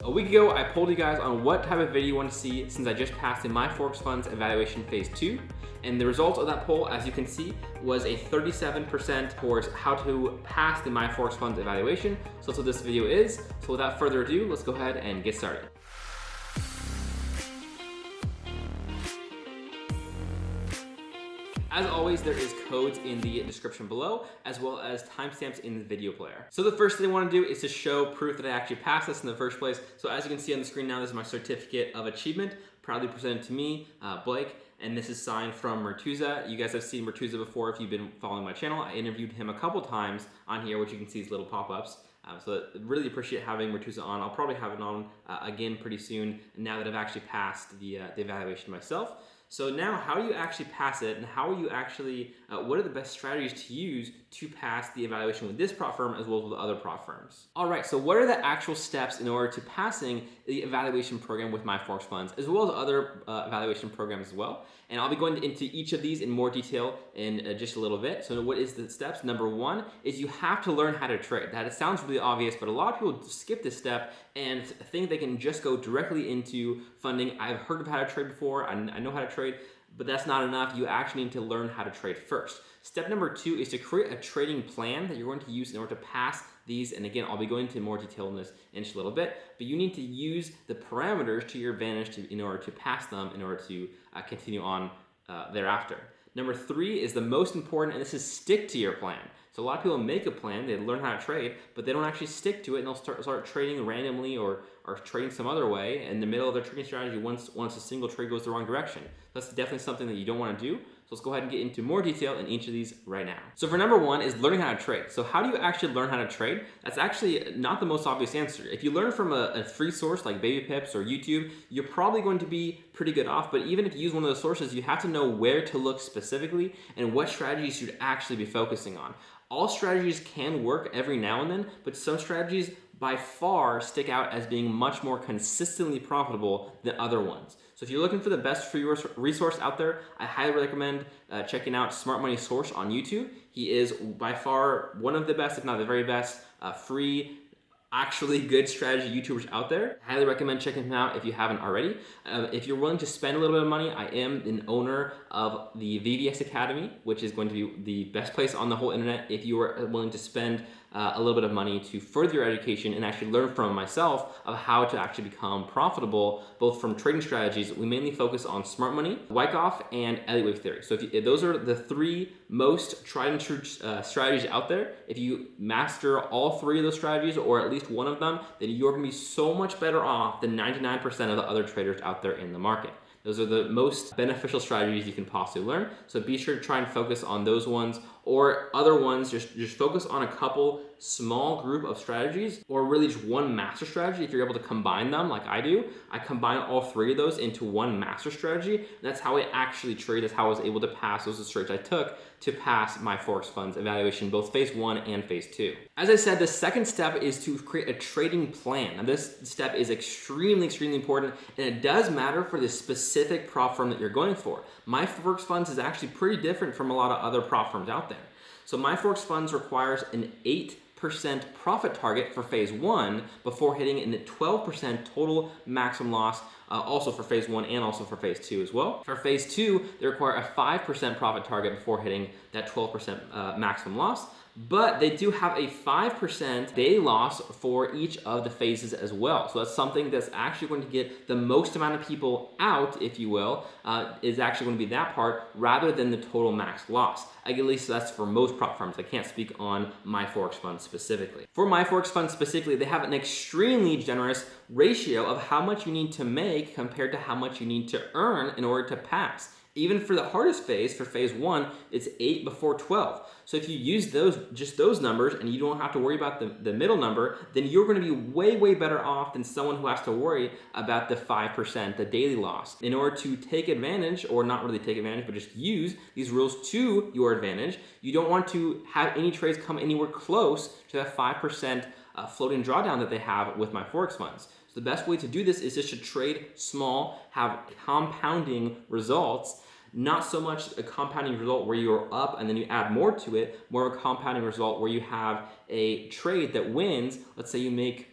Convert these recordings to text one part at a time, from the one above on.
A week ago, I polled you guys on what type of video you want to see since I just passed in my Forex Funds Evaluation Phase 2. And the result of that poll, as you can see, was a 37% towards how to pass the My Forex Funds Evaluation. So that's what this video is. So without further ado, let's go ahead and get started. As always, there is codes in the description below, as well as timestamps in the video player. So the first thing I want to do is to show proof that I actually passed this in the first place. So as you can see on the screen now, this is my certificate of achievement, proudly presented to me, Blake, and this is signed from Mertuza. You guys have seen Mertuza before if you've been following my channel. I interviewed him a couple times on here, which you can see these little pop-ups. So I really appreciate having Mertuza on. I'll probably have it on again pretty soon now that I've actually passed the evaluation myself. So now, how do you actually pass it, and how are you actually, what are the best strategies to use to pass the evaluation with this prop firm as well as with other prop firms? All right, so what are the actual steps in order to passing the evaluation program with my Forex Funds, as well as other evaluation programs as well? And I'll be going into each of these in more detail in just a little bit. So what is the steps? Number one is you have to learn how to trade. That it sounds really obvious, but a lot of people skip this step and think they can just go directly into funding. I've heard of how to trade before. I know how to trade, but that's not enough. You actually need to learn how to trade first. Step number two is to create a trading plan that you're going to use in order to pass these. And again, I'll be going into more detail on this in just a little bit, but you need to use the parameters to your advantage in order to pass them, in order to continue on thereafter. Number three is the most important, and this is stick to your plan. So a lot of people make a plan, they learn how to trade, but they don't actually stick to it, and they'll start trading randomly or trading some other way in the middle of their trading strategy once a single trade goes the wrong direction. That's definitely something that you don't want to do. So let's go ahead and get into more detail in each of these right now. So for number one is learning how to trade. So how do you actually learn how to trade? That's actually not the most obvious answer. If you learn from a free source like Baby Pips or YouTube, you're probably going to be pretty good off. But even if you use one of those sources, you have to know where to look specifically and what strategies you should actually be focusing on. All strategies can work every now and then, but some strategies by far stick out as being much more consistently profitable than other ones. So if you're looking for the best free resource out there, I highly recommend checking out Smart Money Source on YouTube. He is by far one of the best, if not the very best, free, actually good strategy YouTubers out there. I highly recommend checking him out if you haven't already. If you're willing to spend a little bit of money, I am an owner of the VVS Academy, which is going to be the best place on the whole internet if you are willing to spend a little bit of money to further your education and actually learn from myself of how to actually become profitable, both from trading strategies. We mainly focus on smart money, Wyckoff, and Elliott Wave theory. So if those are the three most tried and true strategies out there. If you master all three of those strategies, or at least one of them, then you're gonna be so much better off than 99% of the other traders out there in the market. Those are the most beneficial strategies you can possibly learn. So be sure to try and focus on those ones, or other ones, just focus on a couple small group of strategies, or really just one master strategy. If you're able to combine them like I do, I combine all three of those into one master strategy. And that's how I actually trade. That's how I was able to pass those strategies I took to pass my Forex Funds evaluation, both phase 1 and phase 2. As I said, the second step is to create a trading plan. Now this step is extremely important, and it does matter for the specific prop firm that you're going for. My Forex Funds is actually pretty different from a lot of other prop firms out there. So my Forex Funds requires an 8% profit target for phase 1 before hitting a 12% total maximum loss, also for phase 1 and also for phase 2 as well. For phase 2, they require a 5% profit target before hitting that 12% maximum loss. But they do have a 5% daily loss for each of the phases as well. So that's something that's actually going to get the most amount of people out, if you will, is actually going to be that part rather than the total max loss. At least that's for most prop firms. I can't speak on my Forex Fund specifically. For my Forex Fund specifically, they have an extremely generous ratio of how much you need to make compared to how much you need to earn in order to pass. Even for the hardest phase, for phase 1, it's 8 before 12. So if you use just those numbers and you don't have to worry about the middle number, then you're going to be way better off than someone who has to worry about the 5%, the daily loss. In order to take advantage, or not really take advantage, but just use these rules to your advantage, you don't want to have any trades come anywhere close to that 5% floating drawdown that they have with my Forex Funds. So the best way to do this is just to trade small, have compounding results, not so much a compounding result where you're up and then you add more to it, more of a compounding result where you have a trade that wins. Let's say you make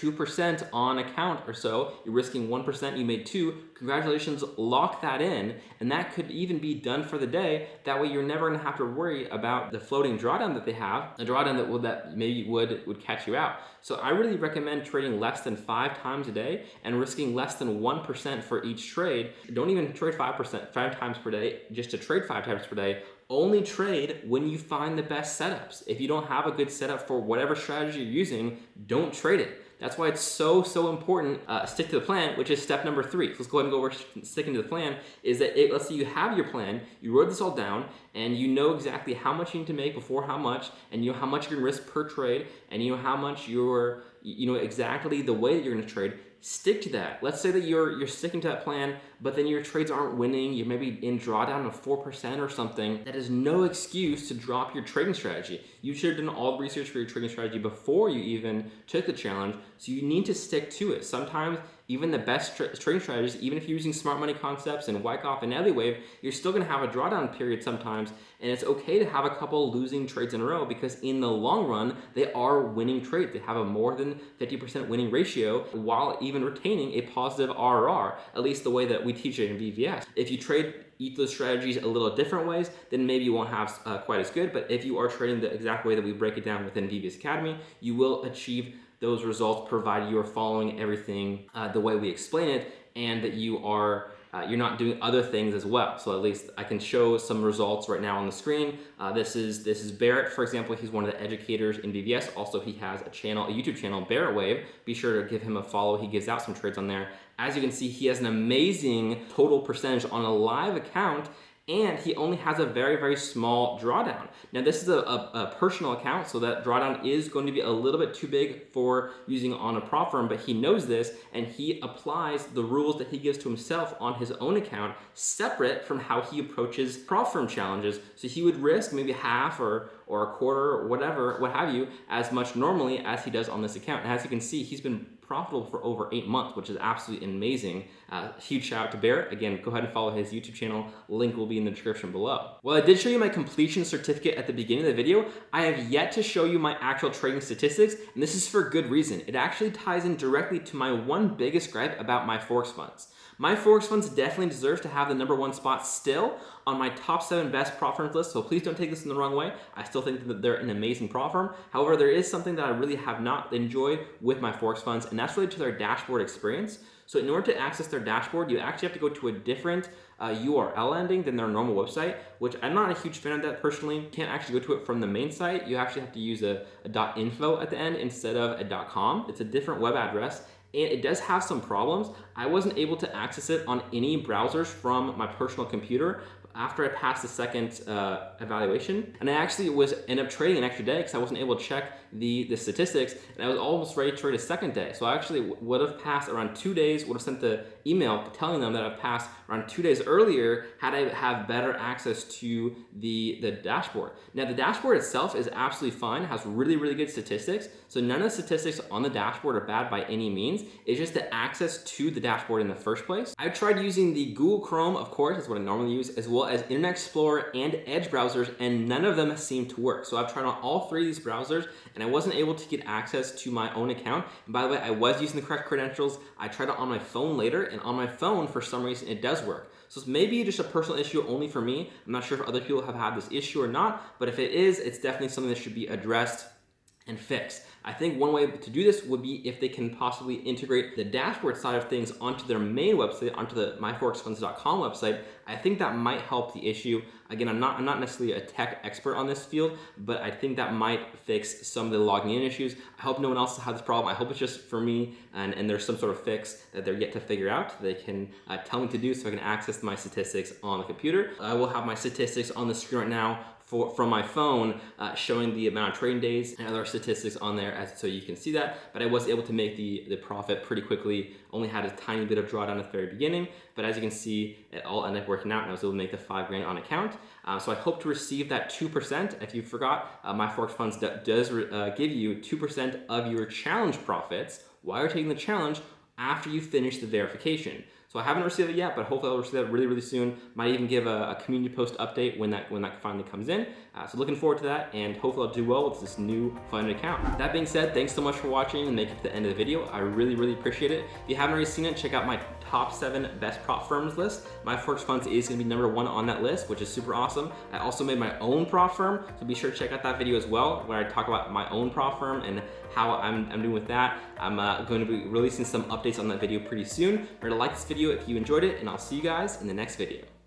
2% on account or so. You're risking 1%, you made 2. Congratulations, lock that in. And that could even be done for the day. That way you're never gonna have to worry about the floating drawdown that they have, a drawdown that maybe would catch you out. So I really recommend trading less than 5 times a day and risking less than 1% for each trade. Don't even trade 5 times per day, just to trade 5 times per day. Only trade when you find the best setups. If you don't have a good setup for whatever strategy you're using, don't trade it. That's why it's so important. Stick to the plan, which is step number 3. So let's go ahead and go over sticking to the plan. Is that let's say you have your plan, you wrote this all down, and you know exactly how much you need to make before how much, and you know how much you're gonna risk per trade, and you know how much you know exactly the way that you're gonna trade. Stick to that. Let's say that you're sticking to that plan, but then your trades aren't winning. You're maybe in drawdown of 4% or something. That is no excuse to drop your trading strategy. You should have done all the research for your trading strategy before you even took the challenge. So you need to stick to it. Sometimes even the best trading strategies, even if you're using smart money concepts and Wyckoff and Barrett Wave, you're still going to have a drawdown period sometimes. And it's okay to have a couple losing trades in a row, because in the long run, they are winning trades. They have a more than 50% winning ratio while even retaining a positive RRR, at least the way that we teach it in VVS. If you trade each of those strategies a little different ways, then maybe you won't have quite as good. But if you are trading the exact way that we break it down within VVS Academy, you will achieve those results, provided you are following everything the way we explain it, and that you are you're not doing other things as well. So at least I can show some results right now on the screen. This is Barrett, for example. He's one of the educators in VVS. Also, he has a YouTube channel, Barrett Wave. Be sure to give him a follow. He gives out some trades on there. As you can see, he has an amazing total percentage on a live account, and he only has a very small drawdown. Now this is a personal account, so that drawdown is going to be a little bit too big for using on a prop firm, but he knows this, and he applies the rules that he gives to himself on his own account, separate from how he approaches prop firm challenges. So he would risk maybe half or a quarter or whatever, what have you, as much normally as he does on this account. And as you can see, he's been profitable for over 8 months, which is absolutely amazing. Huge shout out to Barrett. Again, go ahead and follow his YouTube channel. Link will be in the description below. Well, I did show you my completion certificate at the beginning of the video. I have yet to show you my actual trading statistics, and this is for good reason. It actually ties in directly to my one biggest gripe about my Forex funds. My Forex funds definitely deserve to have the #1 spot still on my top 7 best prop firms list, so please don't take this in the wrong way. I still think that they're an amazing prop firm. However, there is something that I really have not enjoyed with my Forex funds, and that's related to their dashboard experience. So in order to access their dashboard, you actually have to go to a different URL ending than their normal website, which I'm not a huge fan of that personally. You can't actually go to it from the main site. You actually have to use a .info at the end instead of a .com. It's a different web address, and it does have some problems. I wasn't able to access it on any browsers from my personal computer after I passed the second evaluation. And I actually ended up trading an extra day because I wasn't able to check the statistics, and I was almost ready to trade a second day. So I actually would have passed around 2 days, would have sent the email telling them that I've passed around 2 days earlier had I have better access to the dashboard. Now the dashboard itself is absolutely fine, it has really good statistics. So none of the statistics on the dashboard are bad by any means. It's just the access to the dashboard in the first place. I tried using the Google Chrome, of course, that's what I normally use, as well as Internet Explorer and Edge browsers, and none of them seem to work. So I've tried on all 3 of these browsers, and I wasn't able to get access to my own account. And by the way, I was using the correct credentials. I tried it on my phone later, and on my phone, for some reason, it does work. So it's maybe just a personal issue only for me. I'm not sure if other people have had this issue or not, but if it is, it's definitely something that should be addressed and fixed. I think one way to do this would be if they can possibly integrate the dashboard side of things onto their main website, onto the myforexfunds.com website. I think that might help the issue. Again, I'm not necessarily a tech expert on this field, but I think that might fix some of the logging in issues. I hope no one else has this problem. I hope it's just for me, and there's some sort of fix that they're yet to figure out. They can tell me to do so I can access my statistics on the computer. I will have my statistics on the screen right now from my phone, showing the amount of trading days and other statistics on there, so you can see that. But I was able to make the profit pretty quickly. Only had a tiny bit of drawdown at the very beginning, but as you can see, it all ended up working out, and I was able to make the 5 grand on account. So I hope to receive that 2%. If you forgot, my Forex Funds does give you 2% of your challenge profits while you're taking the challenge after you finish the verification. So I haven't received it yet, but hopefully I'll receive that really, really soon. Might even give a community post update when that finally comes in. So looking forward to that, and hopefully I'll do well with this new funded account. That being said, thanks so much for watching and making it to the end of the video. I really, really appreciate it. If you haven't already seen it, check out my top 7 best prop firms list. My Forex Funds is going to be number 1 on that list, which is super awesome. I also made my own prop firm, so be sure to check out that video as well, where I talk about my own prop firm and how I'm doing with that. I'm going to be releasing some updates on that video pretty soon. Remember to like this video if you enjoyed it, and I'll see you guys in the next video.